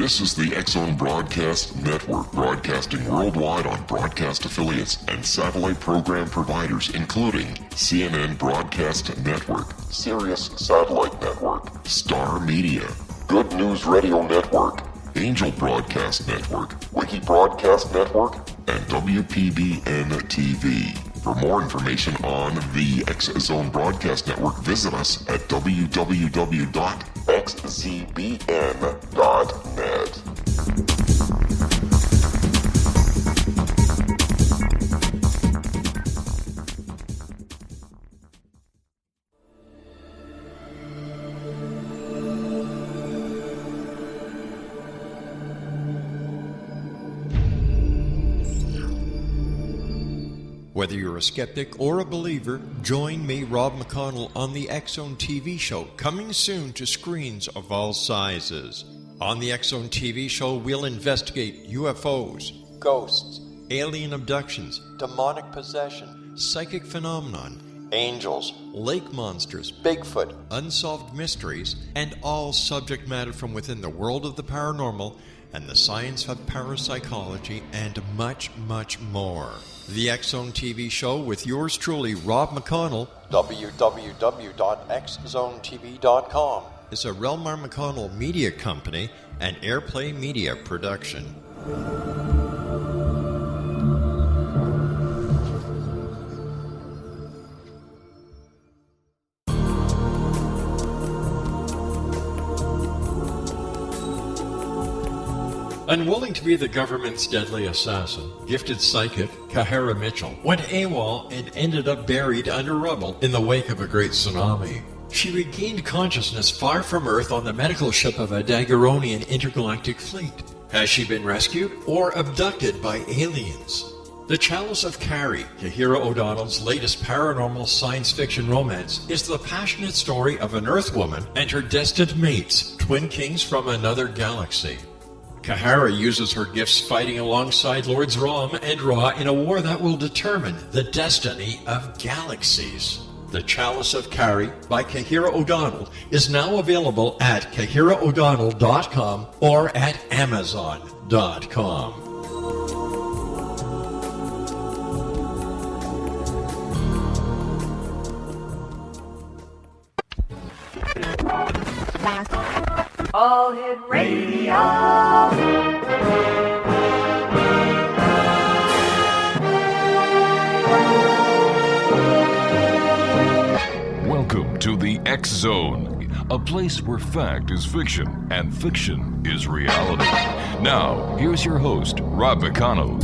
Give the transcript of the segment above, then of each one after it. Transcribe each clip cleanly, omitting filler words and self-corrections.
This is the X-Zone Broadcast Network, broadcasting worldwide on broadcast affiliates and satellite program providers, including CNN Broadcast Network, Sirius Satellite Network, Star Media, Good News Radio Network, Angel Broadcast Network, Wiki Broadcast Network, and WPBN TV. For more information on the X-Zone Broadcast Network, visit us at www.xzbn.net. Whether you're a skeptic or a believer, join me, Rob McConnell, on the X-Zone TV show, coming soon to screens of all sizes. On the X-Zone TV show, we'll investigate UFOs, ghosts, alien abductions, demonic possession, psychic phenomenon, angels, lake monsters, Bigfoot, unsolved mysteries, and all subject matter from within the world of the paranormal and the science of parapsychology, and much, much more. The X-Zone TV show with yours truly, Rob McConnell, www.xzonetv.com, is a rel-mar McConnell media company and Airplay Media production. Unwilling to be the government's deadly assassin, gifted psychic Kahara Mitchell went AWOL and ended up buried under rubble in the wake of a great tsunami. She regained consciousness far from Earth on the medical ship of a Daguerreonian intergalactic fleet. Has she been rescued or abducted by aliens? The Chalice of Carrie, Kahira O'Donnell's latest paranormal science fiction romance, is the passionate story of an Earthwoman and her destined mates, twin kings from another galaxy. Kahara uses her gifts fighting alongside Lords Rom and Ra in a war that will determine the destiny of galaxies. The Chalice of Carrie by Kahira O'Donnell is now available at KahiraO'Donnell.com or at Amazon.com. All Hit Radio. Welcome to the X-Zone, a place where fact is fiction and fiction is reality. Now, here's your host, Rob McConnell.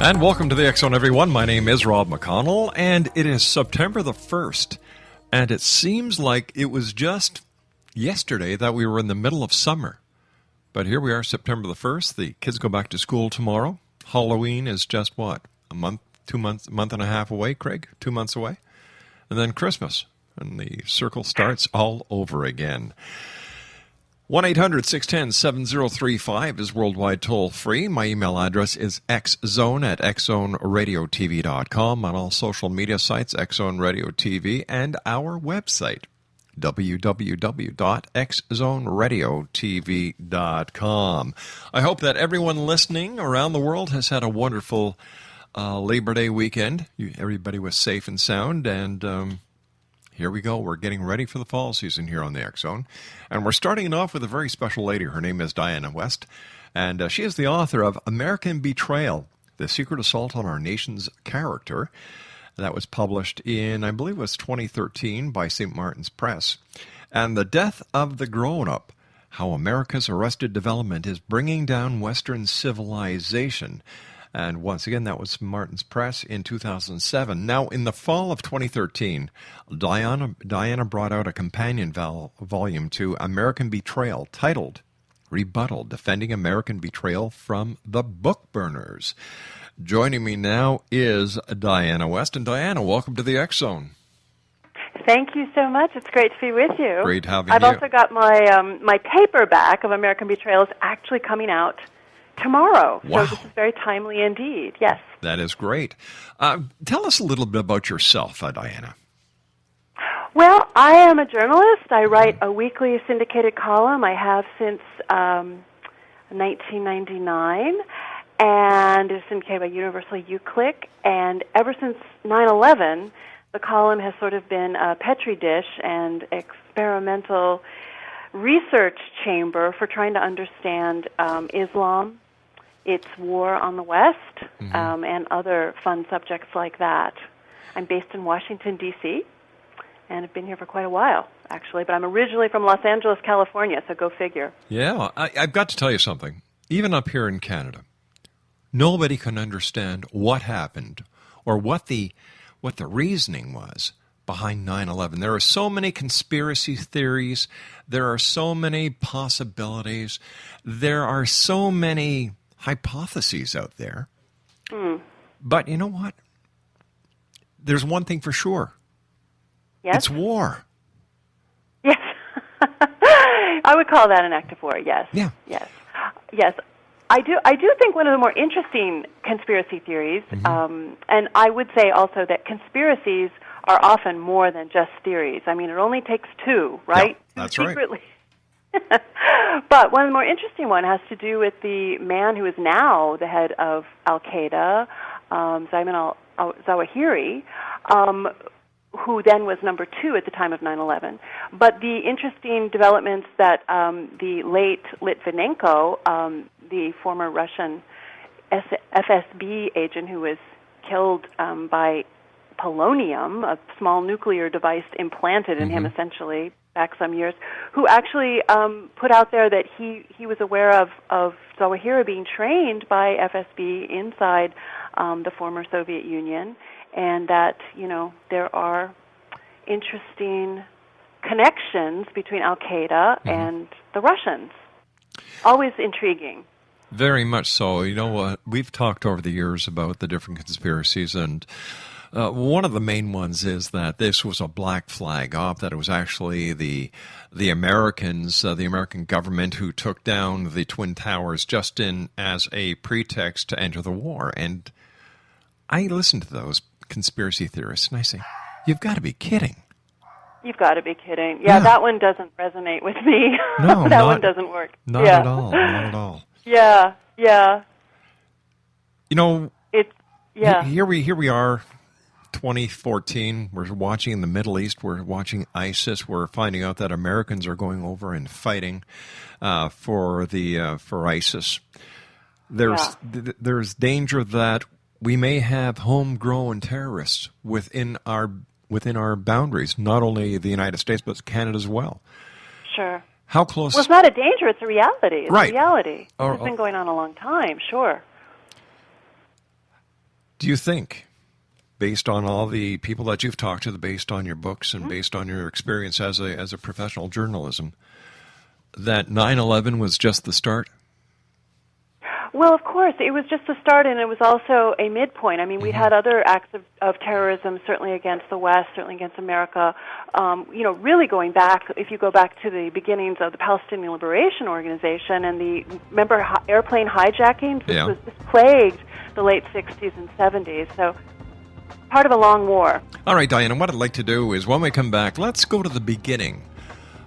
And welcome to the X-Zone, everyone. My name is Rob McConnell, and it is September the 1st. And it seems like it was just yesterday that we were in the middle of summer. But here we are, September the 1st. The kids go back to school tomorrow. Halloween is just what? A month and a half away, Craig? 2 months away. And then Christmas. And the circle starts all over again. 1-800-610-7035 is worldwide toll-free. My email address is xzone@xzoneradiotv.com. On all social media sites, X-Zone Radio TV, and our website, www.xzoneradiotv.com. I hope that everyone listening around the world has had a wonderful Labor Day weekend. Everybody was safe and sound, and here we go. We're getting ready for the fall season here on the X-Zone. And we're starting it off with a very special lady. Her name is Diana West. And she is the author of American Betrayal, The Secret Assault on Our Nation's Character. That was published in, I believe it was 2013 by St. Martin's Press. And The Death of the Grown-Up, How America's Arrested Development is Bringing Down Western Civilization. And once again, that was Martin's Press in 2007. Now, in the fall of 2013, Diana brought out a companion volume to American Betrayal titled Rebuttal, Defending American Betrayal from the Book Burners. Joining me now is Diana West. And Diana, welcome to the X-Zone. Thank you so much. It's great to be with you. Great having I've you. also got my paperback of American Betrayals actually coming out tomorrow. Wow. So this is very timely indeed. Yes. That is great. Tell us a little bit about yourself, Diana. Well, I am a journalist. I write a weekly syndicated column. I have since 1999, and it's syndicated by Universal UClick. And ever since 9/11, the column has sort of been a petri dish and experimental research chamber for trying to understand Islam, its war on the West, and other fun subjects like that. I'm based in Washington, D.C., and I've been here for quite a while, actually. But I'm originally from Los Angeles, California, so go figure. Yeah, I've got to tell you something. Even up here in Canada, nobody can understand what happened or what the reasoning was behind 9/11. There are so many conspiracy theories. There are so many possibilities. There are so many hypotheses out there. But you know what? There's one thing for sure. Yes? It's war. Yes. I would call that an act of war, yes. Yeah. Yes. Yes. I do think one of the more interesting conspiracy theories, and I would say also that conspiracies are often more than just theories. I mean, it only takes two, right? Yeah, that's Secretly. Right. But one of the more interesting one has to do with the man who is now the head of Al-Qaeda, Ayman al-Zawahiri, who then was number 2 at the time of 9/11. But the interesting developments that the late Litvinenko, the former Russian FSB agent who was killed by polonium, a small nuclear device implanted in him essentially back some years, who actually put out there that he was aware of Zawahiri being trained by FSB inside the former Soviet Union, and that, you know, there are interesting connections between Al-Qaeda and the Russians. Always intriguing. Very much so. You know, we've talked over the years about the different conspiracies, and one of the main ones is that this was a black flag op, that it was actually the Americans, the American government, who took down the Twin Towers just as a pretext to enter the war. And I listen to those conspiracy theorists, and I say, you've got to be kidding. You've got to be kidding. Yeah, that one doesn't resonate with me. No, that one doesn't work. Not at all. Not at all. Yeah, yeah. You know, yeah. Here we are, 2014. We're watching in the Middle East. We're watching ISIS. We're finding out that Americans are going over and fighting for ISIS. There's danger that we may have homegrown terrorists within our boundaries, not only the United States, but Canada as well. Sure. How close? Well, it's not a danger, it's a reality. It's right. a reality. It's been going on a long time, sure. Do you think, based on all the people that you've talked to, based on your books and based on your experience as a professional journalism, that 9/11 was just the start? Well, of course, it was just the start, and it was also a midpoint. I mean, we had other acts of terrorism, certainly against the West, certainly against America. Really going back, if you go back to the beginnings of the Palestinian Liberation Organization and remember airplane hijackings? This plagued the late 60s and 70s. So part of a long war. All right, Diana, what I'd like to do is when we come back, let's go to the beginning,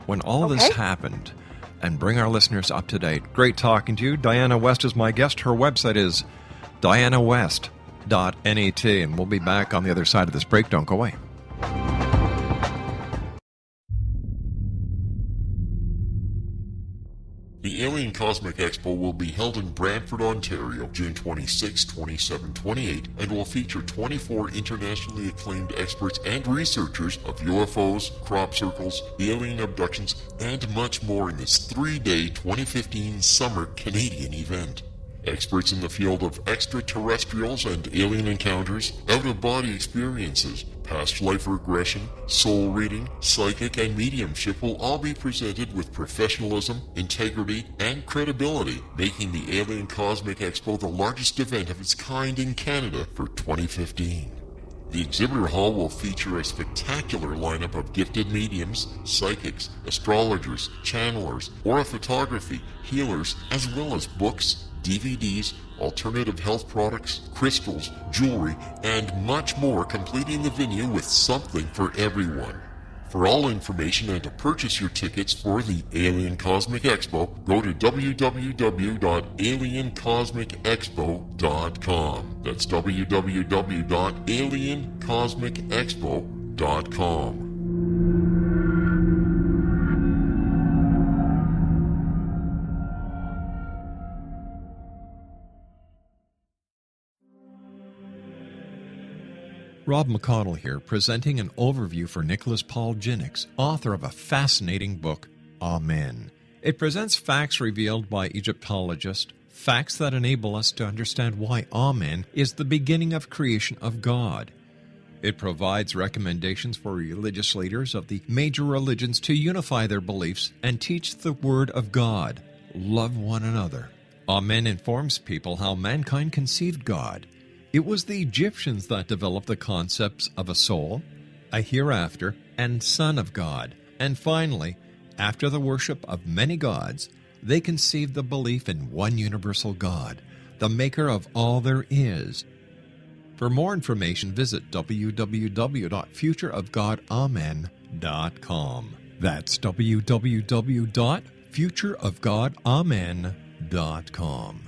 when all this happened, and bring our listeners up to date. Great talking to you. Diana West is my guest. Her website is dianawest.net, and we'll be back on the other side of this break. Don't go away. The Alien Cosmic Expo will be held in Brantford, Ontario, June 26, 27, 28, and will feature 24 internationally acclaimed experts and researchers of UFOs, crop circles, alien abductions, and much more in this 3-day 2015 summer Canadian event. Experts in the field of extraterrestrials and alien encounters, out-of-body experiences, past life regression, soul reading, psychic, and mediumship will all be presented with professionalism, integrity, and credibility, making the Alien Cosmic Expo the largest event of its kind in Canada for 2015. The exhibitor hall will feature a spectacular lineup of gifted mediums, psychics, astrologers, channelers, aura photography, healers, as well as books, DVDs, alternative health products, crystals, jewelry, and much more, completing the venue with something for everyone. For all information and to purchase your tickets for the Alien Cosmic Expo, go to www.aliencosmicexpo.com. That's www.aliencosmicexpo.com. Rob McConnell here, presenting an overview for Nicholas Paul Jennings, author of a fascinating book, Amen. It presents facts revealed by Egyptologists, facts that enable us to understand why Amen is the beginning of creation of God. It provides recommendations for religious leaders of the major religions to unify their beliefs and teach the Word of God. Love one another. Amen informs people how mankind conceived God. It was the Egyptians that developed the concepts of a soul, a hereafter, and Son of God. And finally, after the worship of many gods, they conceived the belief in one universal God, the maker of all there is. For more information, visit www.futureofgodamen.com. That's www.futureofgodamen.com.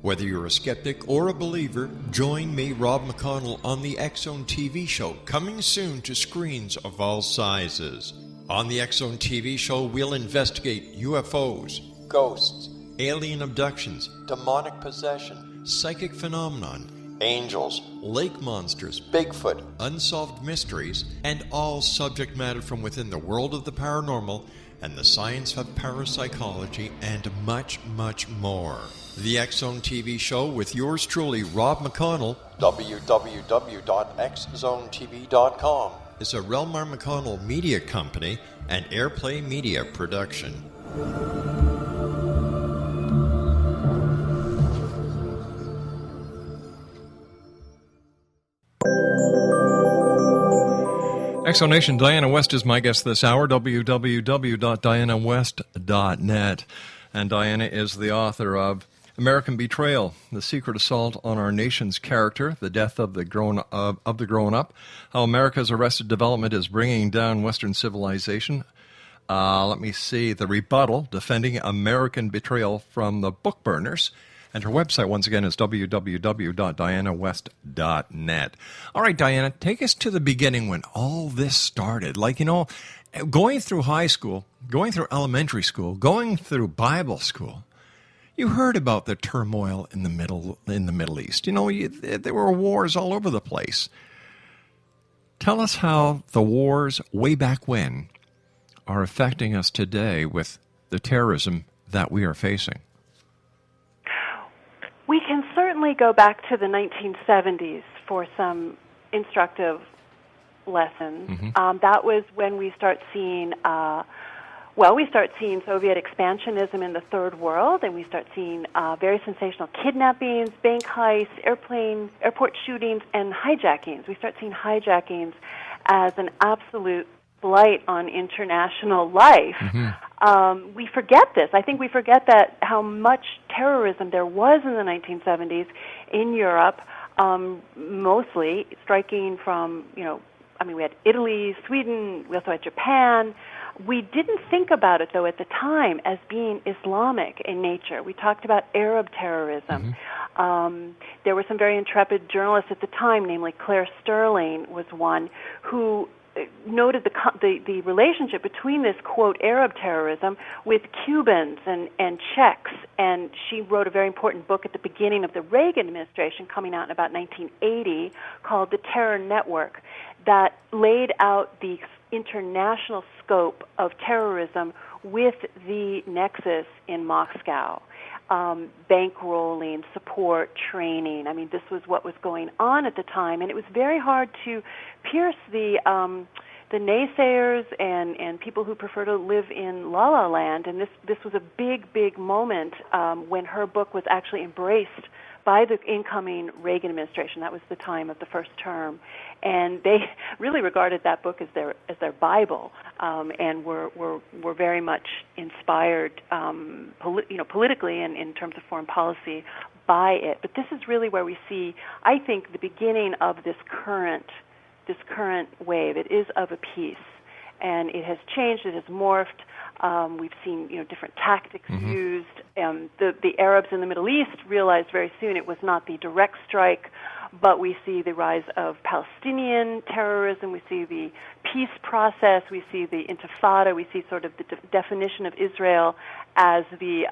Whether you're a skeptic or a believer, join me, Rob McConnell, on the X-Zone TV show, coming soon to screens of all sizes. On the X-Zone TV show, we'll investigate UFOs, ghosts, alien abductions, demonic possession, psychic phenomenon, angels, lake monsters, Bigfoot, unsolved mysteries, and all subject matter from within the world of the paranormal and the science of parapsychology, and much, much more. The X-Zone TV show with yours truly, Rob McConnell, www.xzonetv.com, is a rel-mar McConnell media company and Airplay Media production. Exonation, Diana West is my guest this hour, www.dianawest.net. And Diana is the author of American Betrayal, The Secret Assault on Our Nation's Character, The Death of the Grown-Up, How America's Arrested Development is Bringing Down Western Civilization. The Rebuttal, Defending American Betrayal from the Book Burners. And her website, once again, is www.dianawest.net. All right, Diana, take us to the beginning when all this started. Going through high school, going through elementary school, going through Bible school, you heard about the turmoil in the Middle East. There were wars all over the place. Tell us how the wars way back when are affecting us today with the terrorism that we are facing. We can certainly go back to the 1970s for some instructive lessons. Mm-hmm. That was when we start seeing Soviet expansionism in the Third World, and we start seeing very sensational kidnappings, bank heists, airport shootings, and hijackings. We start seeing hijackings as an absolute blight on international life. Mm-hmm. We forget this. I think we forget that how much terrorism there was in the 1970s in Europe, mostly striking from, we had Italy, Sweden, we also had Japan. We didn't think about it, though, at the time as being Islamic in nature. We talked about Arab terrorism. Mm-hmm. There were some very intrepid journalists at the time, namely Claire Sterling was one, who noted the relationship between this, quote, Arab terrorism with Cubans and Czechs, and she wrote a very important book at the beginning of the Reagan administration, coming out in about 1980, called The Terror Network, that laid out the international scope of terrorism with the nexus in Moscow. bankrolling, support, training. I mean, this was what was going on at the time, and it was very hard to pierce the naysayers and people who prefer to live in La La Land. And this was a big moment when her book was actually embraced by the incoming Reagan administration. That was the time of the first term, and they really regarded that book as their Bible, and were very much inspired, politically and in terms of foreign policy by it. But this is really where we see, I think, the beginning of this current wave. It is of a piece, and it has changed. It has morphed. We've seen, different tactics used. The Arabs in the Middle East realized very soon it was not the direct strike, but we see the rise of Palestinian terrorism. We see the peace process. We see the Intifada. We see sort of the definition of Israel as the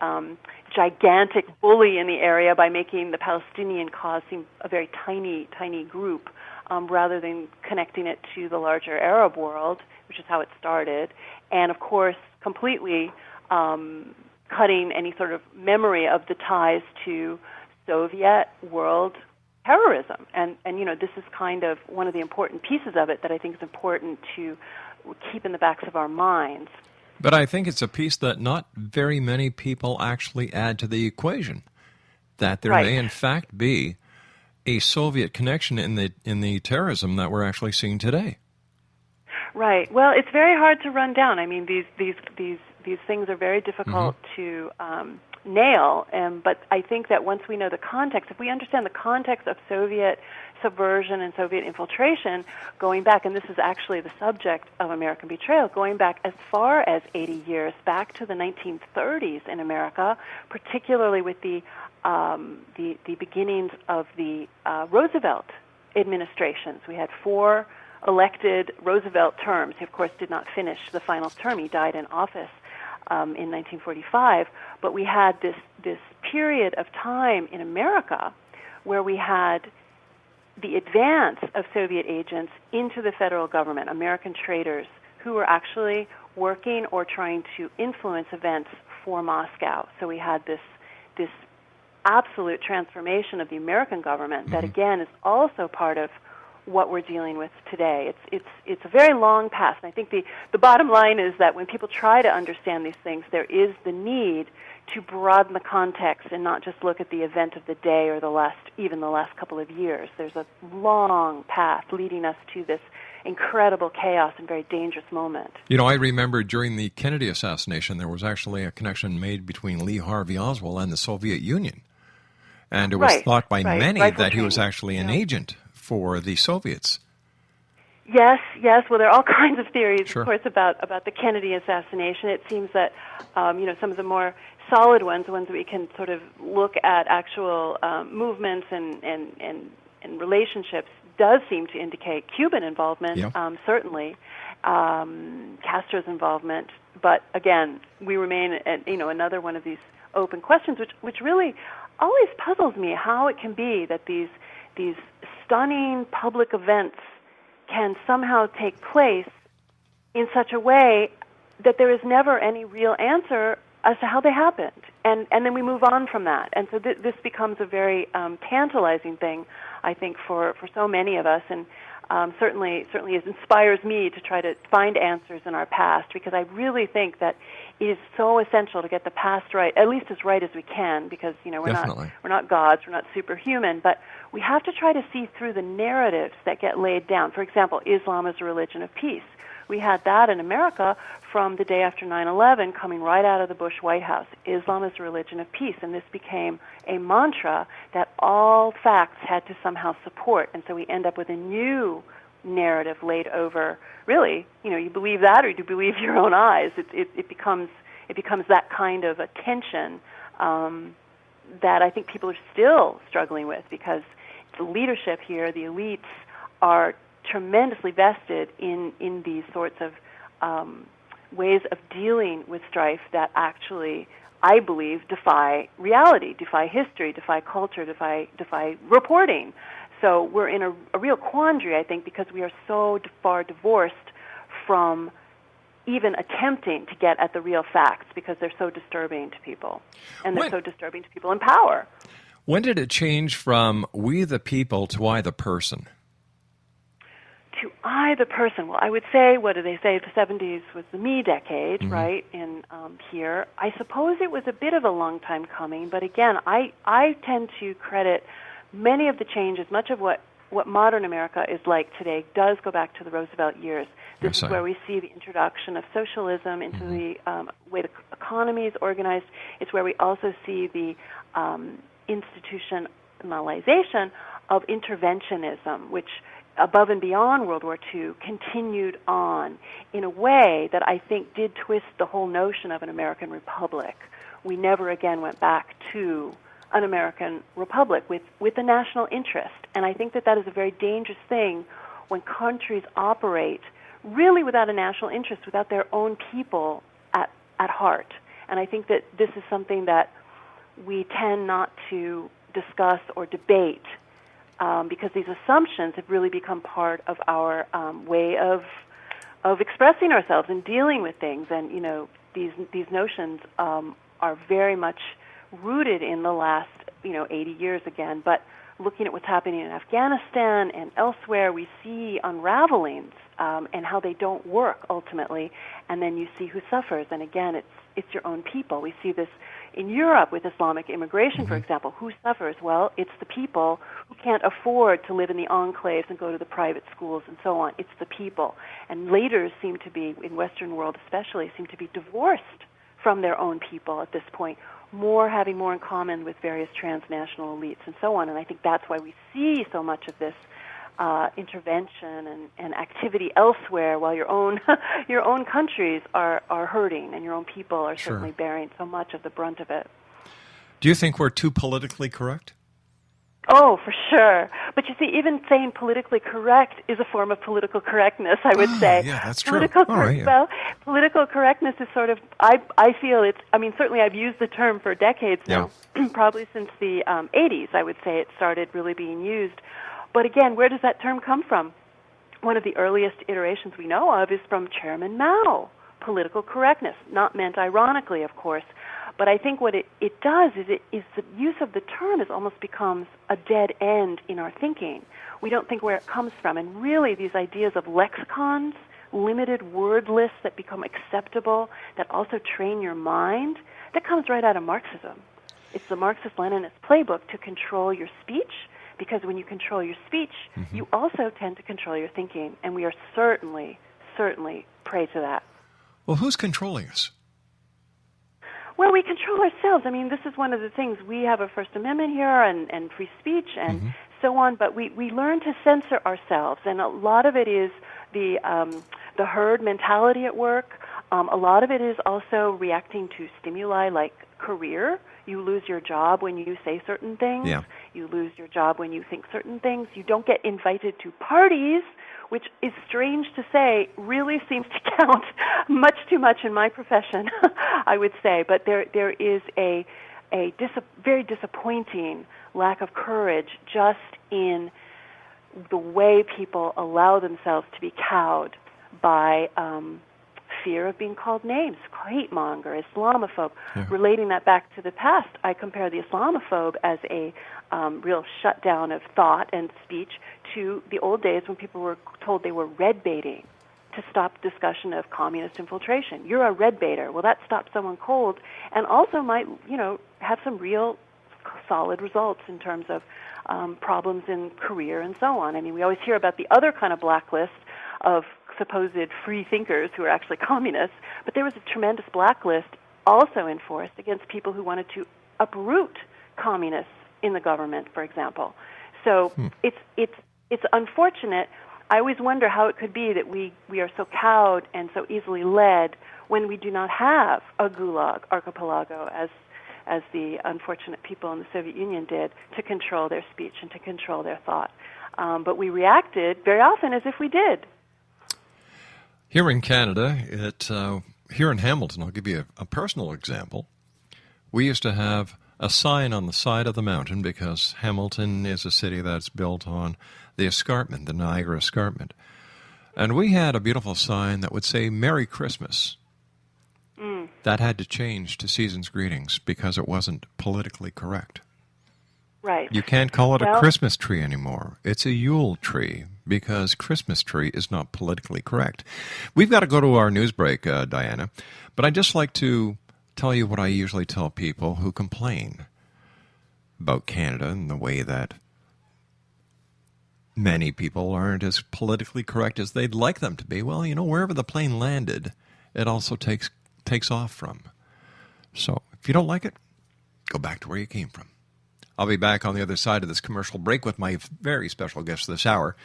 gigantic bully in the area by making the Palestinian cause seem a very tiny group, rather than connecting it to the larger Arab world, which is how it started. And of course, completely cutting any sort of memory of the ties to Soviet world terrorism. And this is kind of one of the important pieces of it that I think is important to keep in the backs of our minds. But I think it's a piece that not very many people actually add to the equation, that there may in fact be a Soviet connection in the terrorism that we're actually seeing today. Right. Well, it's very hard to run down. I mean, these things are very difficult to nail. But I think that once we know the context, if we understand the context of Soviet subversion and Soviet infiltration, going back, and this is actually the subject of American Betrayal, going back as far as 80 years, back to the 1930s in America, particularly with the beginnings of the Roosevelt administrations. We had 4 elected Roosevelt terms. He, of course, did not finish the final term. He died in office in 1945. But we had this period of time in America where we had the advance of Soviet agents into the federal government, American traitors who were actually working or trying to influence events for Moscow. So we had this absolute transformation of the American government that, again, is also part of what we're dealing with today. It's a very long past, and I think the bottom line is that when people try to understand these things, there is the need to broaden the context and not just look at the event of the day or the last couple of years. There's a long path leading us to this incredible chaos and very dangerous moment. I remember during the Kennedy assassination, there was actually a connection made between Lee Harvey Oswald and the Soviet Union. And it was thought by many that he was actually an agent for the Soviets. Yes. Well, there are all kinds of theories, of course, about the Kennedy assassination. It seems that, some of the more solid ones, the ones that we can sort of look at actual movements and relationships, does seem to indicate Cuban involvement, certainly, Castro's involvement. But again, we remain at, another one of these open questions, which really always puzzles me, how it can be that these stunning public events can somehow take place in such a way that there is never any real answer as to how they happened. And then we move on from that. And so this becomes a very tantalizing thing, I think, for so many of us. And certainly it inspires me to try to find answers in our past, because I really think that it is so essential to get the past right, at least as right as we can, because we're not gods, we're not superhuman, but we have to try to see through the narratives that get laid down. For example, Islam is a religion of peace. We had that in America from the day after 9/11, coming right out of the Bush White House. Islam is a religion of peace, and this became a mantra that all facts had to somehow support. And so we end up with a new narrative laid over, really, you believe that or you believe your own eyes. It becomes that kind of a tension that I think people are still struggling with, because the leadership here, the elites, are tremendously vested in these sorts of ways of dealing with strife that actually, I believe, defy reality, defy history, defy culture, defy reporting. So we're in a real quandary, I think, because we are so far divorced from even attempting to get at the real facts because they're so disturbing to people, and they're so disturbing to people in power. When did it change from we the people to I the person? To I the person. Well, I would say, what do they say? The 70s was the me decade, right? In here, I suppose it was a bit of a long time coming, but again, I tend to credit many of the changes, much of what modern America is like today, does go back to the Roosevelt years. This is where we see the introduction of socialism into the way the economy is organized. It's where we also see the institutionalization of interventionism, which above and beyond World War II continued on in a way that I think did twist the whole notion of an American republic. We never again went back to an American republic with a national interest. And I think that is a very dangerous thing when countries operate really without a national interest, without their own people at heart. And I think that this is something that we tend not to discuss or debate because these assumptions have really become part of our way of expressing ourselves and dealing with things. And, you know, these notions are very much rooted in the last, 80 years again. But looking at what's happening in Afghanistan and elsewhere, we see unravelings and how they don't work ultimately. And then you see who suffers. And again, it's your own people. We see this in Europe with Islamic immigration, for example. Who suffers? Well, it's the people who can't afford to live in the enclaves and go to the private schools and so on. It's the people. And leaders seem to be, in Western world especially, seem to be divorced from their own people at this point, having more in common with various transnational elites and so on. And I think that's why we see so much of this intervention and activity elsewhere, while your own countries are hurting and your own people are certainly bearing so much of the brunt of it. Do you think we're too politically correct? Oh, for sure. But you see, even saying politically correct is a form of political correctness, I would say. Yeah, that's true. Well, political correctness is sort of, I feel certainly I've used the term for decades now, probably since the 80s, I would say it started really being used. But again, where does that term come from? One of the earliest iterations we know of is from Chairman Mao, political correctness, not meant ironically, of course. But I think what it does is the use of the term almost becomes a dead end in our thinking. We don't think where it comes from. And really these ideas of lexicons, limited word lists that become acceptable, that also train your mind, that comes right out of Marxism. It's the Marxist-Leninist playbook to control your speech, because when you control your speech, you also tend to control your thinking. And we are certainly prey to that. Well, who's controlling us? Well, we control ourselves. I mean, this is one of the things. We have a First Amendment here and free speech and so on, but we learn to censor ourselves. And a lot of it is the herd mentality at work. A lot of it is also reacting to stimuli like career. You lose your job when you say certain things. Yeah. You lose your job when you think certain things. You don't get invited to parties, which is strange to say, really seems to count much too much in my profession, I would say. But there is a very disappointing lack of courage just in the way people allow themselves to be cowed by fear of being called names, hate-monger, Islamophobe. Yeah. Relating that back to the past, I compare the Islamophobe as a real shutdown of thought and speech to the old days when people were told they were red-baiting to stop discussion of communist infiltration. You're a red-baiter. Well, that stops someone cold and also might, have some real solid results in terms of problems in career and so on. I mean, we always hear about the other kind of blacklist of supposed free thinkers who are actually communists, but there was a tremendous blacklist also enforced against people who wanted to uproot communists in the government, for example. So it's unfortunate. I always wonder how it could be that we are so cowed and so easily led when we do not have a gulag archipelago as the unfortunate people in the Soviet Union did to control their speech and to control their thought. But we reacted very often as if we did. Here in Canada, here in Hamilton, I'll give you a personal example. We used to have a sign on the side of the mountain because Hamilton is a city that's built on the escarpment, the Niagara Escarpment. And we had a beautiful sign that would say Merry Christmas. That had to change to Season's Greetings because it wasn't politically correct. Right. You can't call it a Christmas tree anymore. It's a Yule tree because Christmas tree is not politically correct. We've got to go to our news break, Diana, but I'd just like to tell you what I usually tell people who complain about Canada and the way that many people aren't as politically correct as they'd like them to be. Well, you know, wherever the plane landed, it also takes off from. So if you don't like it, go back to where you came from. I'll be back on the other side of this commercial break with my very special guest this hour,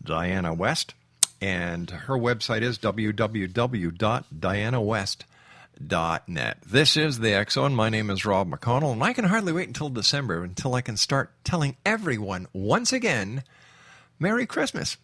Diana West, and her website is www.dianawest.net. This is the X-Zone. My name is Rob McConnell, and I can hardly wait until December until I can start telling everyone once again, Merry Christmas.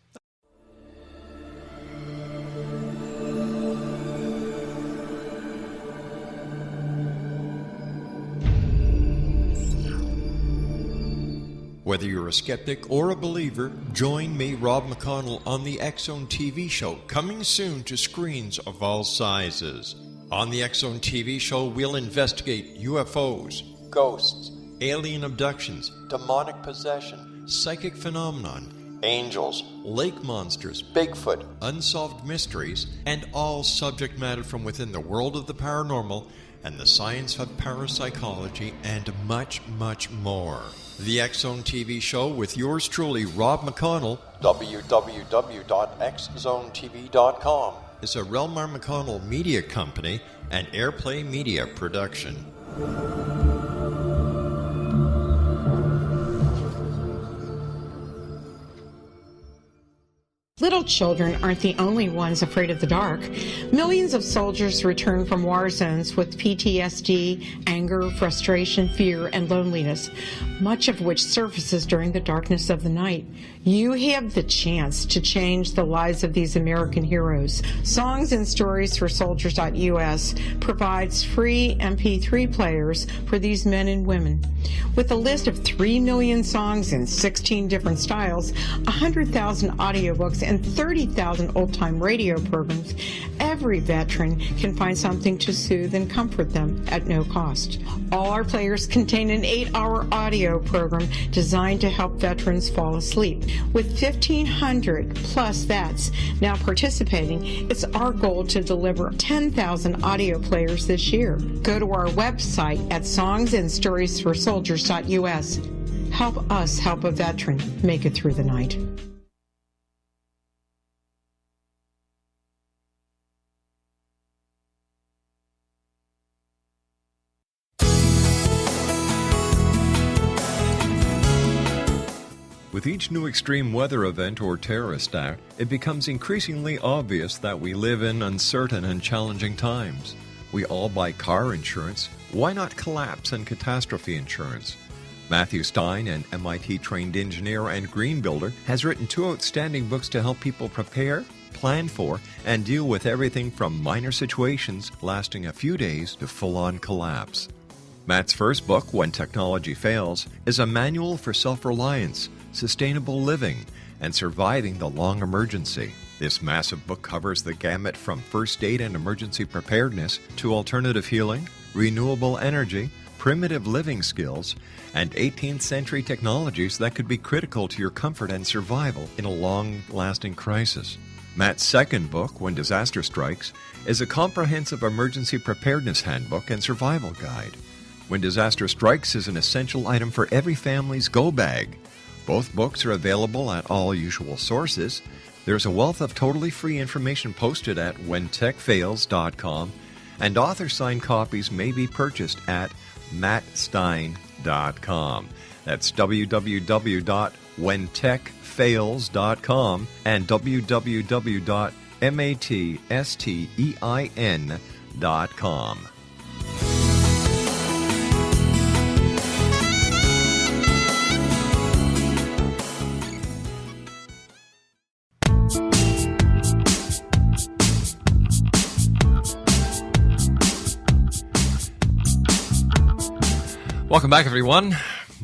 Whether you're a skeptic or a believer, join me, Rob McConnell, on the X-Zone TV show, coming soon to screens of all sizes. On the X-Zone TV show, we'll investigate UFOs, ghosts, alien abductions, demonic possession, psychic phenomenon, angels, lake monsters, Bigfoot, unsolved mysteries, and all subject matter from within the world of the paranormal and the science of parapsychology, and much, much more. The X-Zone TV show with yours truly, Rob McConnell, www.xzonetv.com, is a rel-mar McConnell media company and Airplay Media production. Little children aren't the only ones afraid of the dark. Millions of soldiers return from war zones with PTSD, anger, frustration, fear, and loneliness, much of which surfaces during the darkness of the night. You have the chance to change the lives of these American heroes. Songs and Stories for Soldiers.us provides free MP3 players for these men and women. With a list of 3 million songs in 16 different styles, 100,000 audiobooks, and 30,000 old-time radio programs, every veteran can find something to soothe and comfort them at no cost. All our players contain an 8-hour audio program designed to help veterans fall asleep. With 1,500 plus vets now participating, it's our goal to deliver 10,000 audio players this year. Go to our website at songsandstoriesforsoldiers.us. Help us help a veteran make it through the night. With each new extreme weather event or terrorist act, it becomes increasingly obvious that we live in uncertain and challenging times. We all buy car insurance. Why not collapse and catastrophe insurance? Matthew Stein, an MIT-trained engineer and green builder, has written 2 outstanding books to help people prepare, plan for, and deal with everything from minor situations lasting a few days to full-on collapse. Matt's first book, When Technology Fails, is a manual for self-reliance, sustainable living, and surviving the long emergency. This massive book covers the gamut from first aid and emergency preparedness to alternative healing, renewable energy, primitive living skills, and 18th century technologies that could be critical to your comfort and survival in a long-lasting crisis. Matt's second book, When Disaster Strikes, is a comprehensive emergency preparedness handbook and survival guide. When Disaster Strikes is an essential item for every family's go bag. Both books are available at all usual sources. There's a wealth of totally free information posted at whentechfails.com, and author-signed copies may be purchased at mattstein.com. That's www.whentechfails.com and www.mattstein.com. Welcome back, everyone.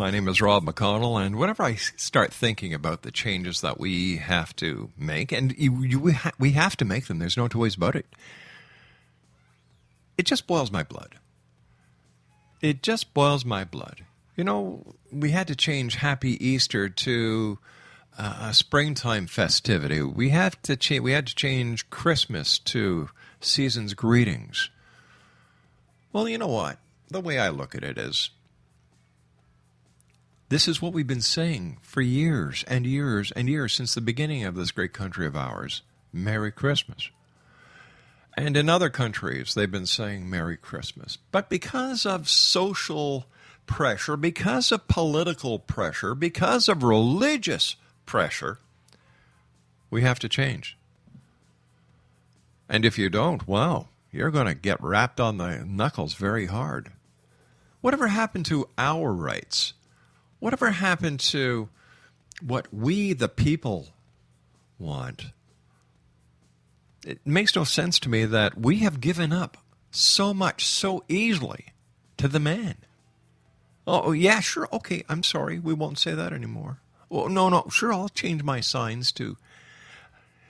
My name is Rob McConnell, and whenever I start thinking about the changes that we have to make, and we have to make them, there's no two ways about it, it just boils my blood. It just boils my blood. You know, we had to change Happy Easter to a springtime festivity. We had to change Christmas to Season's Greetings. Well, you know what? The way I look at it is, this is what we've been saying for years and years and years since the beginning of this great country of ours. Merry Christmas. And in other countries, they've been saying Merry Christmas. But because of social pressure, because of political pressure, because of religious pressure, we have to change. And if you don't, wow, you're going to get wrapped on the knuckles very hard. Whatever happened to our rights? Whatever happened to what we, the people, want? It makes no sense to me that we have given up so much so easily to the man. Oh, yeah, sure, okay, I'm sorry, we won't say that anymore. Oh, no, sure, I'll change my signs to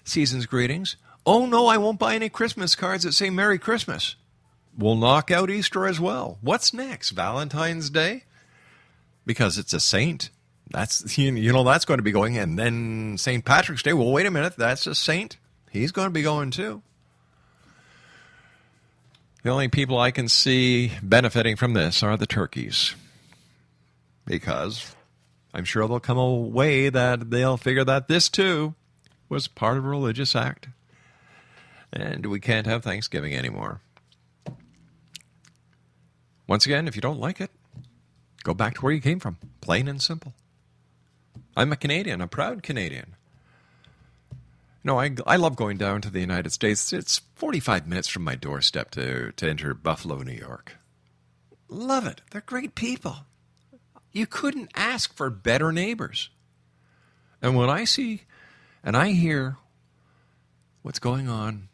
Season's Greetings. Oh, no, I won't buy any Christmas cards that say Merry Christmas. We'll knock out Easter as well. What's next? Valentine's Day? Because it's a saint. That's that's going to be going. And then St. Patrick's Day. Well, wait a minute. That's a saint. He's going to be going too. The only people I can see benefiting from this are the turkeys. Because I'm sure there'll come a way that they'll figure that this too was part of a religious act. And we can't have Thanksgiving anymore. Once again, if you don't like it, go back to where you came from. Plain and simple. I'm a Canadian, a proud Canadian. No, I love going down to the United States. It's 45 minutes from my doorstep to enter Buffalo, New York. Love it. They're great people. You couldn't ask for better neighbors. And when I see and I hear what's going on,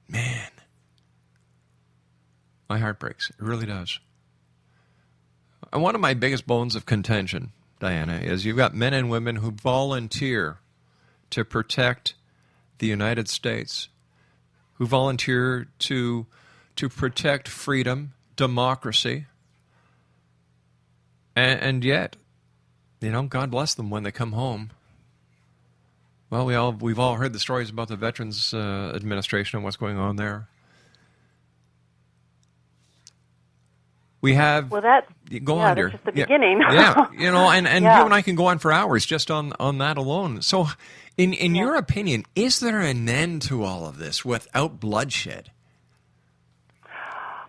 man, my heart breaks. It really does. And one of my biggest bones of contention, Diana, is you've got men and women who volunteer to protect the United States, who volunteer to protect freedom, democracy, and yet, God bless them when they come home. Well, we've all heard the stories about the Veterans Administration and what's going on there. We have... Well, that's just the beginning. Yeah, and you and I can go on for hours just on that alone. So, in your opinion, is there an end to all of this without bloodshed?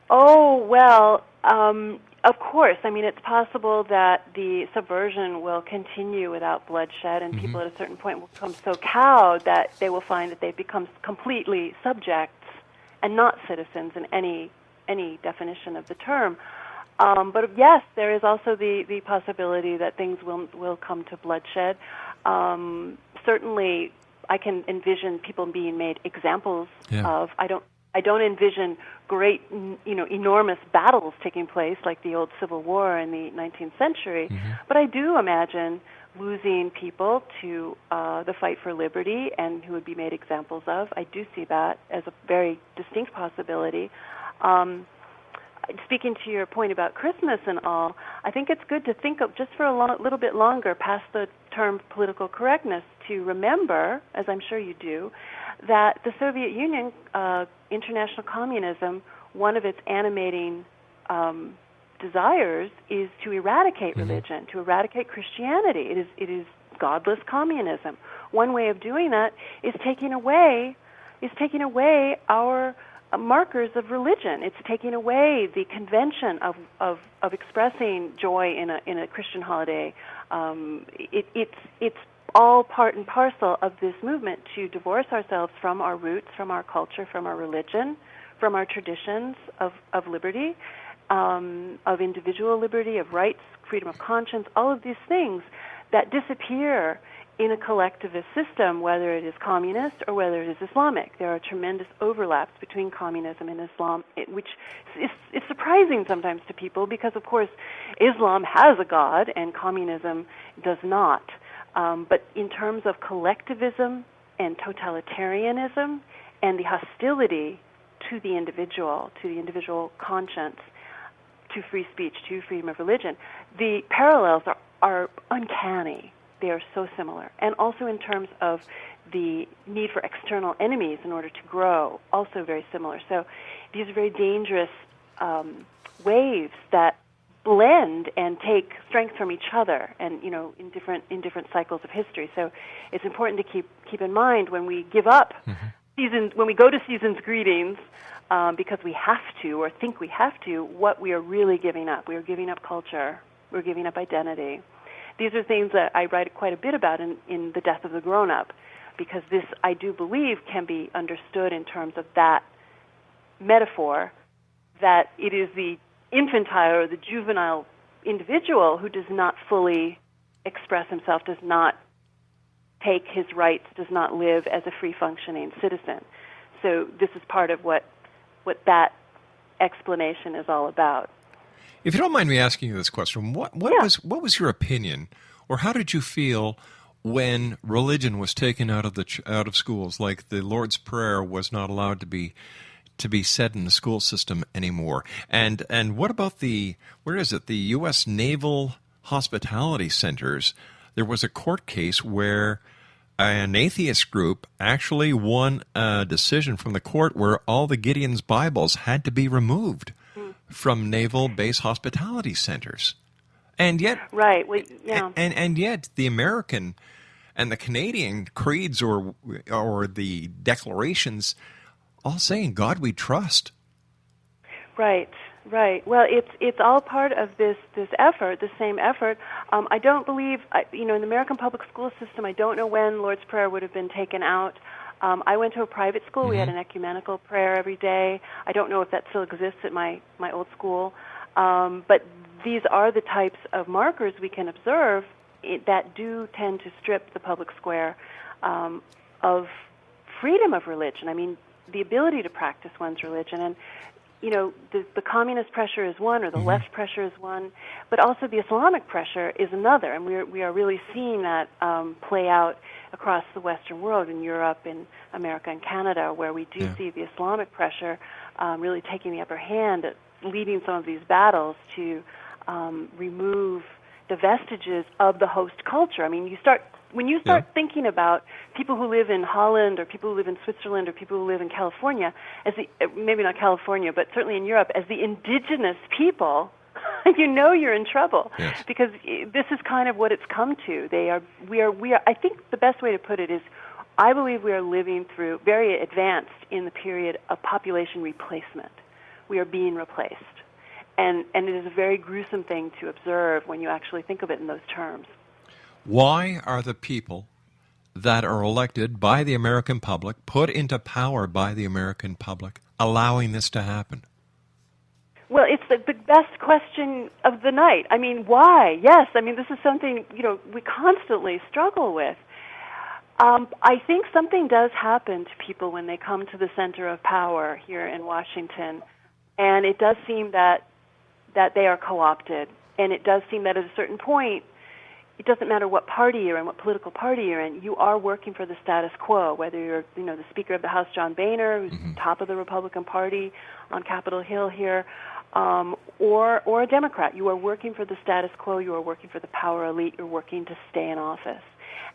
Oh, well, of course. I mean, it's possible that the subversion will continue without bloodshed, and people at a certain point will become so cowed that they will find that they've become completely subjects and not citizens in any definition of the term. But yes, there is also the possibility that things will come to bloodshed. Certainly, I can envision people being made examples of. I don't envision great, enormous battles taking place like the old Civil War in the 19th century. But I do imagine losing people to the fight for liberty and who would be made examples of. I do see that as a very distinct possibility. Speaking to your point about Christmas and all, I think it's good to think of just for a little bit longer past the term political correctness to remember, as I'm sure you do, that the Soviet Union, international communism, one of its animating desires is to eradicate religion, to eradicate Christianity. It is godless communism. One way of doing that is taking away our markers of religion. It's taking away the convention of expressing joy in a Christian holiday. It's all part and parcel of this movement to divorce ourselves from our roots, from our culture, from our religion, from our traditions of liberty, of individual liberty, of rights, freedom of conscience, all of these things that disappear in a collectivist system, whether it is communist or whether it is Islamic. There are tremendous overlaps between communism and Islam, which is surprising sometimes to people because, of course, Islam has a God and communism does not. But in terms of collectivism and totalitarianism and the hostility to the individual conscience, to free speech, to freedom of religion, the parallels are uncanny. They are so similar. And also in terms of the need for external enemies in order to grow, also very similar. So these are very dangerous waves that blend and take strength from each other, and in different cycles of history. So it's important to keep in mind when we give up seasons, when we go to season's greetings, because we have to or think we have to, what we are really giving up. We are giving up culture. We're giving up identity. These are things that I write quite a bit about in The Death of the Grown-Up, because this, I do believe, can be understood in terms of that metaphor, that it is the infantile or the juvenile individual who does not fully express himself, does not take his rights, does not live as a free-functioning citizen. So this is part of what that explanation is all about. If you don't mind me asking you this question, what was your opinion, or how did you feel when religion was taken out of schools, like the Lord's Prayer was not allowed to be said in the school system anymore? And what about the U.S. Naval Hospitality Centers? There was a court case where an atheist group actually won a decision from the court where all the Gideon's Bibles had to be removed from naval base hospitality centers. And yet, right. Well, yeah. and yet the American and the Canadian creeds or the declarations all saying, God we trust. Right. Well, it's all part of this effort, the same effort. I don't believe, in the American public school system, I don't know when Lord's Prayer would have been taken out. I went to a private school. We had an ecumenical prayer every day. I don't know if that still exists at my old school. But these are the types of markers we can observe that do tend to strip the public square of freedom of religion. I mean, the ability to practice one's religion. And, the communist pressure is one, or the left pressure is one, but also the Islamic pressure is another. And we are really seeing that play out across the Western world, in Europe, in America, and Canada, where we do see the Islamic pressure really taking the upper hand, leading some of these battles to remove the vestiges of the host culture. I mean, when you start thinking about people who live in Holland, or people who live in Switzerland, or people who live in California, maybe not California, but certainly in Europe, as the indigenous people, you're in trouble, because this is kind of what it's come to. We are. I think the best way to put it is, I believe we are living through, very advanced in the period of population replacement. We are being replaced. And it is a very gruesome thing to observe when you actually think of it in those terms. Why are the people that are elected by the American public, put into power by the American public, allowing this to happen? Well, it's the best question of the night. I mean, why? Yes, I mean, this is something, we constantly struggle with. I think something does happen to people when they come to the center of power here in Washington, and it does seem that they are co-opted, and it does seem that at a certain point, it doesn't matter what party you're in, what political party you're in, you are working for the status quo, whether you're, the Speaker of the House, John Boehner, who's top of the Republican Party on Capitol Hill here, or a Democrat. You are working for the status quo, you are working for the power elite, you're working to stay in office.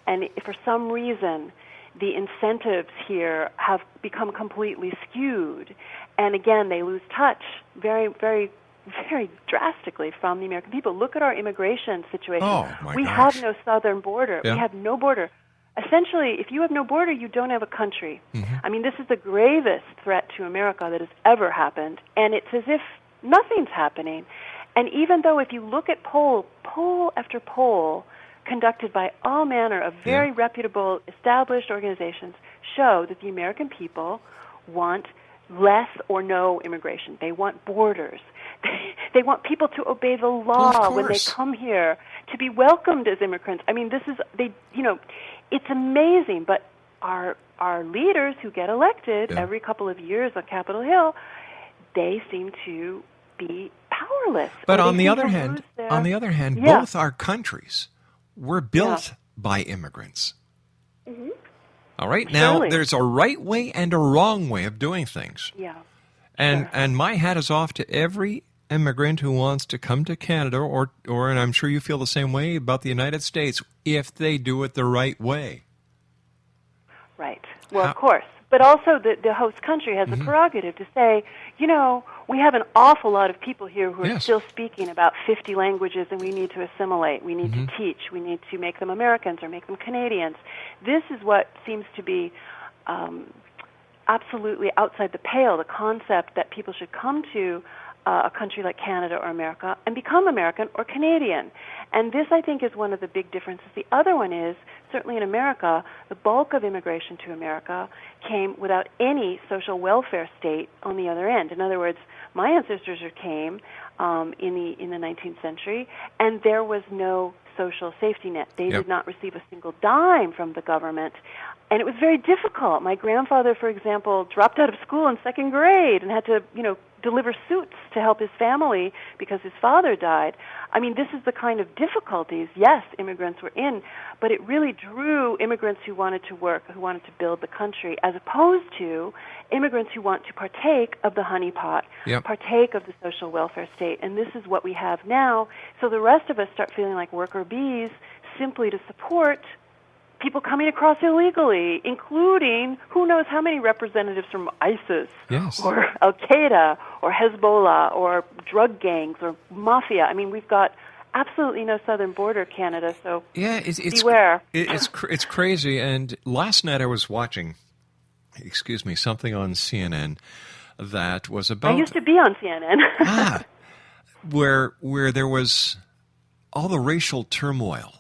And if for some reason the incentives here have become completely skewed, and again, they lose touch very, very, very drastically from the American people. Look at our immigration situation. Oh, my we gosh. have no southern border. Yeah. We have no border. Essentially, if you have no border, you don't have a country. I mean, this is the gravest threat to America that has ever happened, and it's as if nothing's happening. And even though if you look at poll after poll conducted by all manner of very reputable, established organizations, show that the American people want less or no immigration. They want borders. They want people to obey the law when they come here, to be welcomed as immigrants. I mean, it's amazing. But our leaders who get elected Yeah. every couple of years on Capitol Hill, they seem to be powerless. But or they on the seem other to hand, lose their- yeah. both our countries were built by immigrants. Mm-hmm. All right, now Surely. there's a right way and a wrong way of doing things. Yeah. And my hat is off to every immigrant who wants to come to Canada, or and I'm sure you feel the same way about the United States, if they do it the right way. Right. Well, of course. But also the host country has a prerogative to say, we have an awful lot of people here who are still speaking about 50 languages, and we need to assimilate. We need to teach. We need to make them Americans or make them Canadians. This is what seems to be absolutely outside the pale, the concept that people should come to a country like Canada or America and become American or Canadian. And this, I think, is one of the big differences. The other one is, certainly in America, the bulk of immigration to America came without any social welfare state on the other end. In other words, my ancestors came in the 19th century, and there was no social safety net. They did not receive a single dime from the government, and it was very difficult. My grandfather, for example, dropped out of school in second grade and had to, deliver suits to help his family because his father died. I mean, this is the kind of difficulties, yes, immigrants were in, but it really drew immigrants who wanted to work, who wanted to build the country, as opposed to immigrants who want to partake of the honeypot, partake of the social welfare state. And this is what we have now. So the rest of us start feeling like worker bees simply to support people coming across illegally, including who knows how many representatives from ISIS or Al-Qaeda or Hezbollah or drug gangs or mafia. I mean, we've got absolutely no southern border, Canada, so beware. It's crazy. And last night I was watching, something on CNN that was about... I used to be on CNN. where there was all the racial turmoil.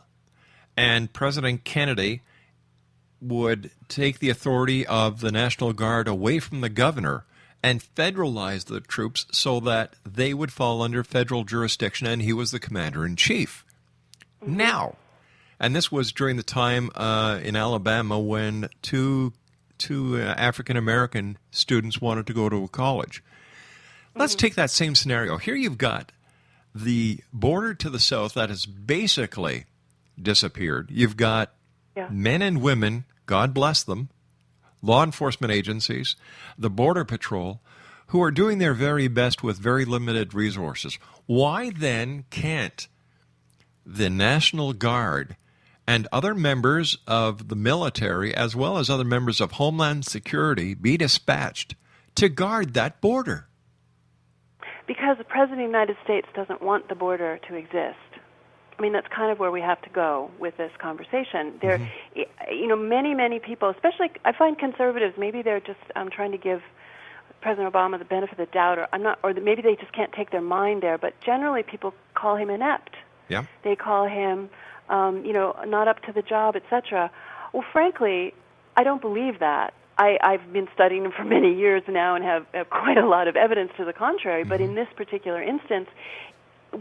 And President Kennedy would take the authority of the National Guard away from the governor and federalize the troops so that they would fall under federal jurisdiction, and he was the commander-in-chief. Now, and this was during the time in Alabama when two African-American students wanted to go to a college. Let's take that same scenario. Here you've got the border to the south that has basically disappeared. You've got men and women, God bless them, law enforcement agencies, the Border Patrol, who are doing their very best with very limited resources. Why then can't the National Guard and other members of the military, as well as other members of Homeland Security, be dispatched to guard that border? Because the President of the United States doesn't want the border to exist. I mean, that's kind of where we have to go with this conversation. There, many people, especially I find conservatives, maybe they're just trying to give President Obama the benefit of the doubt, or maybe they just can't take their mind there. But generally, people call him inept. Yeah. They call him, not up to the job, etc. Well, frankly, I don't believe that. I've been studying him for many years now and have quite a lot of evidence to the contrary. But in this particular instance,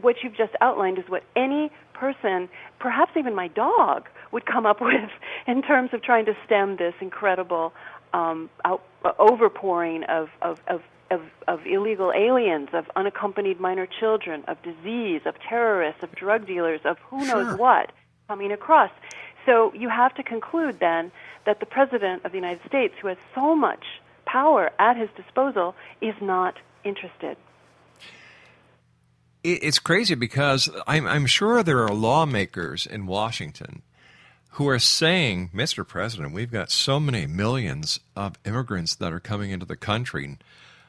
what you've just outlined is what any person, perhaps even my dog, would come up with in terms of trying to stem this incredible overpouring of illegal aliens, of unaccompanied minor children, of disease, of terrorists, of drug dealers, of who knows what coming across. So you have to conclude then that the President of the United States, who has so much power at his disposal, is not interested. It's crazy because I'm sure there are lawmakers in Washington who are saying, Mr. President, we've got so many millions of immigrants that are coming into the country.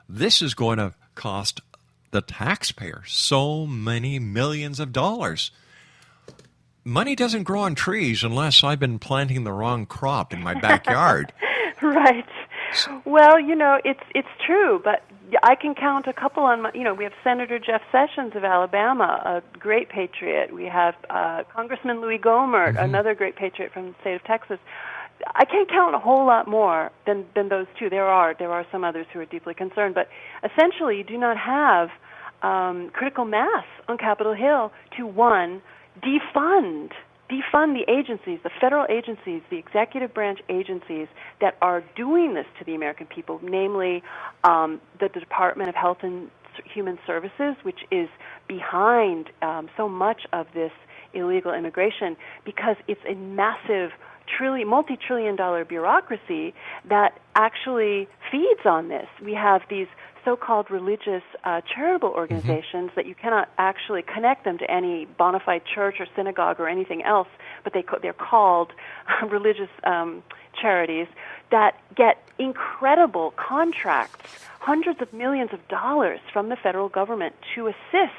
This is going to cost the taxpayer so many millions of dollars. Money doesn't grow on trees unless I've been planting the wrong crop in my backyard. Right. Well, it's true, but I can count a couple on my, we have Senator Jeff Sessions of Alabama, a great patriot. We have Congressman Louis Gohmert, another great patriot from the state of Texas. I can't count a whole lot more than those two. There are some others who are deeply concerned, but essentially you do not have critical mass on Capitol Hill to, one, defund defund the agencies, the federal agencies, the executive branch agencies that are doing this to the American people, namely the Department of Health and Human Services, which is behind so much of this illegal immigration, because it's a massive multi-trillion-dollar bureaucracy that actually feeds on this. We have these so-called religious charitable organizations that you cannot actually connect them to any bona fide church or synagogue or anything else, but they're called religious charities that get incredible contracts, hundreds of millions of dollars from the federal government to assist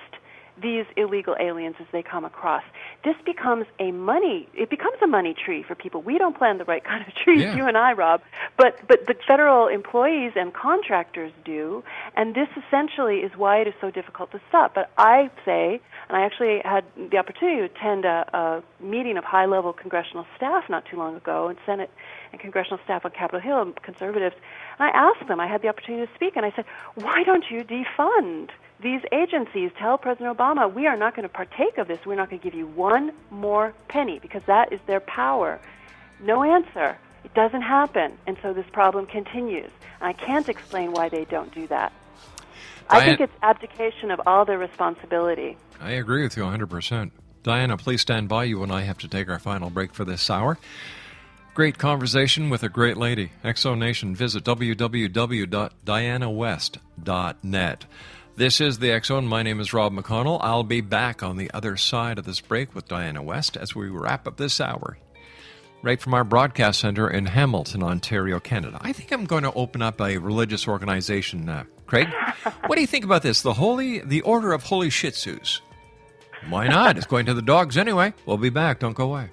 these illegal aliens as they come across. This becomes a money tree for people. We don't plant the right kind of trees, you and I, Rob, but the federal employees and contractors do, and this essentially is why it is so difficult to stop. But I say, and I actually had the opportunity to attend a meeting of high-level congressional staff not too long ago, and Senate and congressional staff on Capitol Hill, conservatives, and I asked them, I had the opportunity to speak, and I said, why don't you defund these agencies? Tell President Obama, we are not going to partake of this. We're not going to give you one more penny, because that is their power. No answer. It doesn't happen. And so this problem continues. And I can't explain why they don't do that. I think it's abdication of all their responsibility. I agree with you 100%. Diana, please stand by. You and I have to take our final break for this hour. Great conversation with a great lady. Exonation, visit www.dianawest.net. This is the X Zone. My name is Rob McConnell. I'll be back on the other side of this break with Diana West as we wrap up this hour, right from our broadcast center in Hamilton, Ontario, Canada. I think I'm going to open up a religious organization, Craig. What do you think about this? The Order of Holy Shih Tzus. Why not? It's going to the dogs anyway. We'll be back. Don't go away.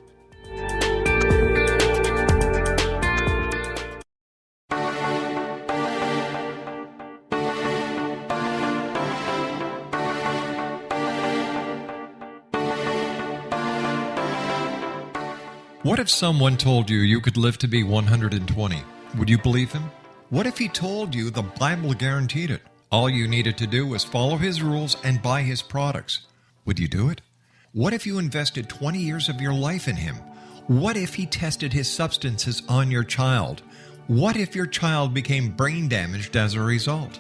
What if someone told you you could live to be 120? Would you believe him? What if he told you the Bible guaranteed it? All you needed to do was follow his rules and buy his products. Would you do it? What if you invested 20 years of your life in him? What if he tested his substances on your child? What if your child became brain damaged as a result?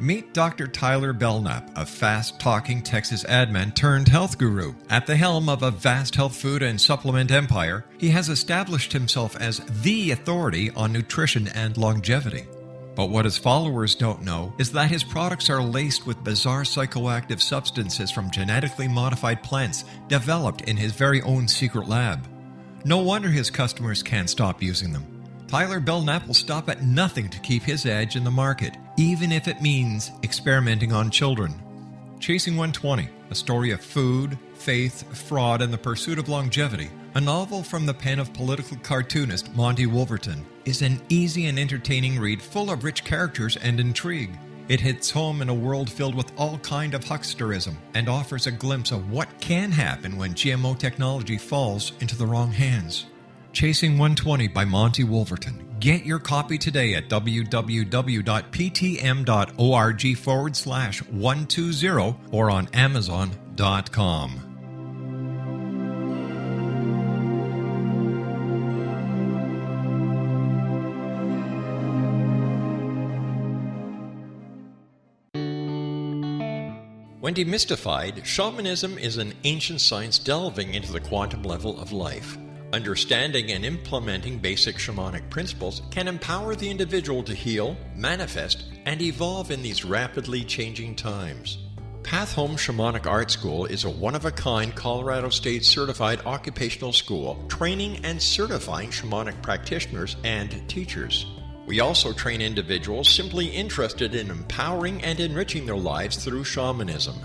Meet Dr. Tyler Belknap, a fast-talking Texas admin turned health guru. At the helm of a vast health food and supplement empire, he has established himself as the authority on nutrition and longevity. But what his followers don't know is that his products are laced with bizarre psychoactive substances from genetically modified plants developed in his very own secret lab. No wonder his customers can't stop using them. Tyler Belknap will stop at nothing to keep his edge in the market, even if it means experimenting on children. Chasing 120, a story of food, faith, fraud, and the pursuit of longevity, a novel from the pen of political cartoonist Monty Wolverton, is an easy and entertaining read full of rich characters and intrigue. It hits home in a world filled with all kind of hucksterism and offers a glimpse of what can happen when GMO technology falls into the wrong hands. Chasing 120 by Monty Wolverton. Get your copy today at www.ptm.org/120 or on Amazon.com. When demystified, shamanism is an ancient science delving into the quantum level of life. Understanding and implementing basic shamanic principles can empower the individual to heal, manifest, and evolve in these rapidly changing times. Path Home Shamanic Art School is a one-of-a-kind Colorado State certified occupational school training and certifying shamanic practitioners and teachers. We also train individuals simply interested in empowering and enriching their lives through shamanism.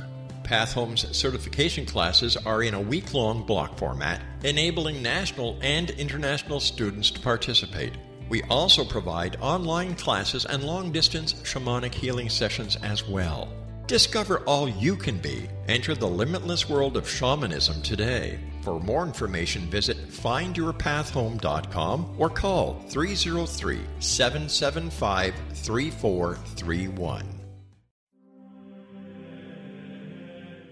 Path Home's certification classes are in a week-long block format, enabling national and international students to participate. We also provide online classes and long-distance shamanic healing sessions as well. Discover all you can be. Enter the limitless world of shamanism today. For more information, visit findyourpathhome.com or call 303-775-3431.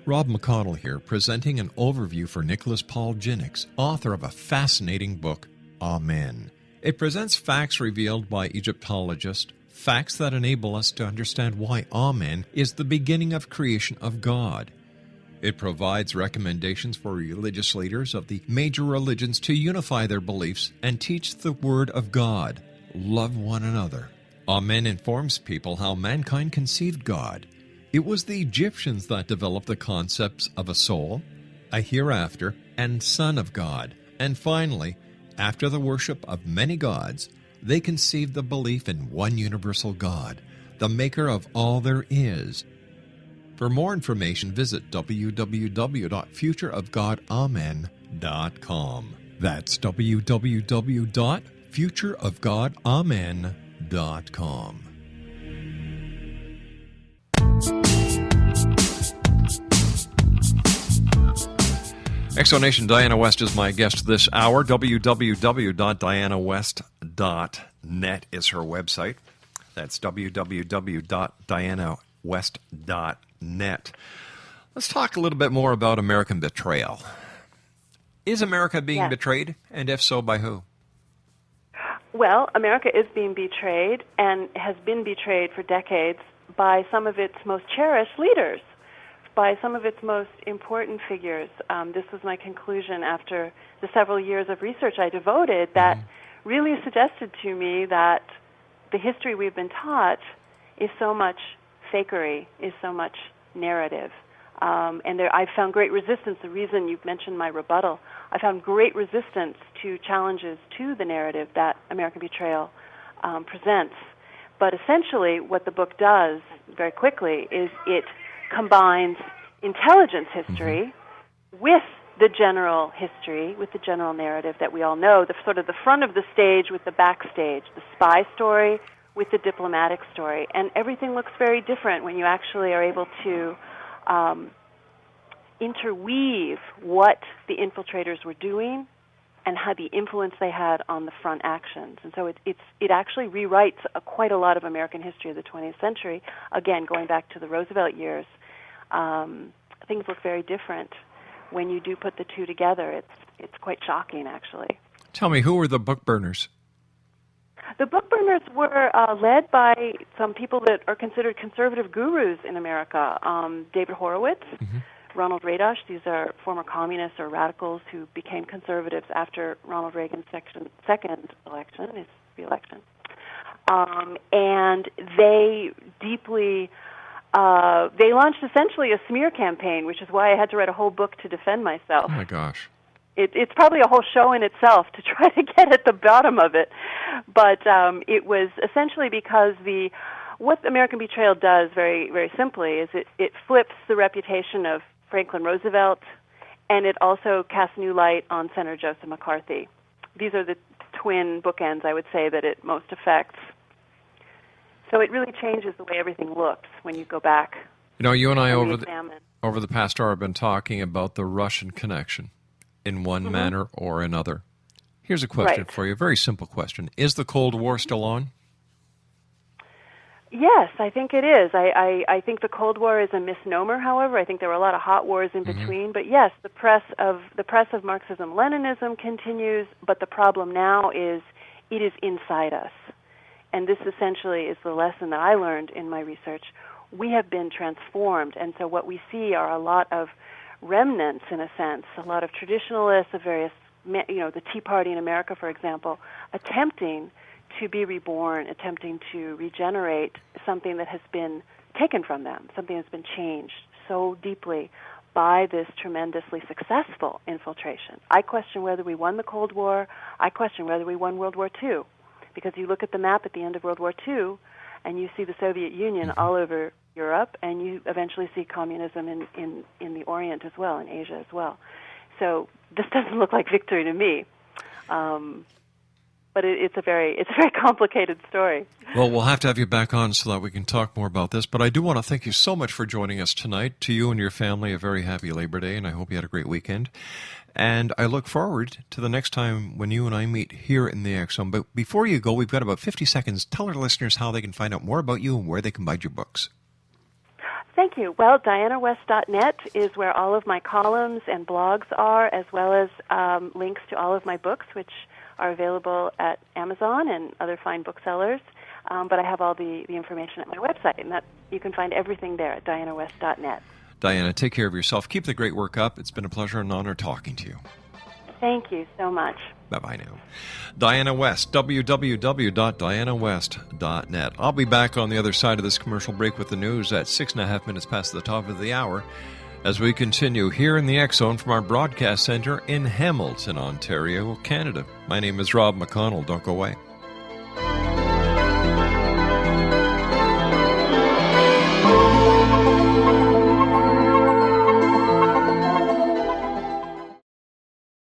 Rob McConnell here, presenting an overview for Nicholas Paul Jennings, author of a fascinating book, Amen. It presents facts revealed by Egyptologists, facts that enable us to understand why Amen is the beginning of creation of God. It provides recommendations for religious leaders of the major religions to unify their beliefs and teach the Word of God. Love one another. Amen informs people how mankind conceived God. It was the Egyptians that developed the concepts of a soul, a hereafter, and Son of God. And finally, after the worship of many gods, they conceived the belief in one universal God, the maker of all there is. For more information, visit www.futureofgodamen.com. That's www.futureofgodamen.com. Exonation Diana West is my guest this hour. www.dianawest.net is her website. That's www.dianawest.net. Let's talk a little bit more about American betrayal. Is America being betrayed? And if so, by who? Well, America is being betrayed and has been betrayed for decades by some of its most cherished leaders, by some of its most important figures. This was my conclusion after the several years of research I devoted that really suggested to me that the history we've been taught is so much fakery, is so much narrative. And I found great resistance. The reason you've mentioned my rebuttal, I found great resistance to challenges to the narrative that American betrayal presents. But essentially what the book does, very quickly, is it combines intelligence history with the general history, with the general narrative that we all know, the sort of the front of the stage with the backstage, the spy story with the diplomatic story. And everything looks very different when you actually are able to interweave what the infiltrators were doing and how the influence they had on the front actions. And so it actually rewrites quite a lot of American history of the 20th century. Again, going back to the Roosevelt years, things look very different when you do put the two together. It's quite shocking, actually. Tell me, who were the book burners? The book burners were led by some people that are considered conservative gurus in America. David Horowitz, Ronald Reagan. These are former communists or radicals who became conservatives after Ronald Reagan's second election, his re-election. And they deeply... they launched essentially a smear campaign, which is why I had to write a whole book to defend myself. Oh, my gosh. It's probably a whole show in itself to try to get at the bottom of it. But it was essentially because what American betrayal does, very, very simply, is it flips the reputation of Franklin Roosevelt, and it also casts new light on Senator Joseph McCarthy. These are the twin bookends, I would say, that it most affects. So it really changes the way everything looks when you go back. You know, you and I over the past hour have been talking about the Russian connection in one manner or another. Here's a question for you, a very simple question. Is the Cold War still on? Yes, I think it is. I think the Cold War is a misnomer, however. I think there were a lot of hot wars in between. But yes, the press of Marxism-Leninism continues, but the problem now is it is inside us. And this essentially is the lesson that I learned in my research. We have been transformed, and so what we see are a lot of remnants, in a sense, a lot of traditionalists of various, the Tea Party in America, for example, attempting to be reborn, attempting to regenerate something that has been taken from them, something that's been changed so deeply by this tremendously successful infiltration. I question whether we won the Cold War. I question whether we won World War II. Because you look at the map at the end of World War II, and you see the Soviet Union all over Europe, and you eventually see communism in the Orient as well, in Asia as well. So this doesn't look like victory to me. But it's a very complicated story. Well, we'll have to have you back on so that we can talk more about this. But I do want to thank you so much for joining us tonight. To you and your family, a very happy Labor Day, and I hope you had a great weekend. And I look forward to the next time when you and I meet here in the X Zone. But before you go, we've got about 50 seconds. Tell our listeners how they can find out more about you and where they can buy your books. Thank you. Well, dianawest.net is where all of my columns and blogs are, as well as links to all of my books, which are available at Amazon and other fine booksellers. But I have all the information at my website, and that you can find everything there at dianawest.net. Diana, take care of yourself. Keep the great work up. It's been a pleasure and honor talking to you. Thank you so much. Bye-bye now. Diana West, www.dianawest.net. I'll be back on the other side of this commercial break with the news at 6.5 minutes past the top of the hour as we continue here in the X-Zone from our broadcast center in Hamilton, Ontario, Canada. My name is Rob McConnell. Don't go away.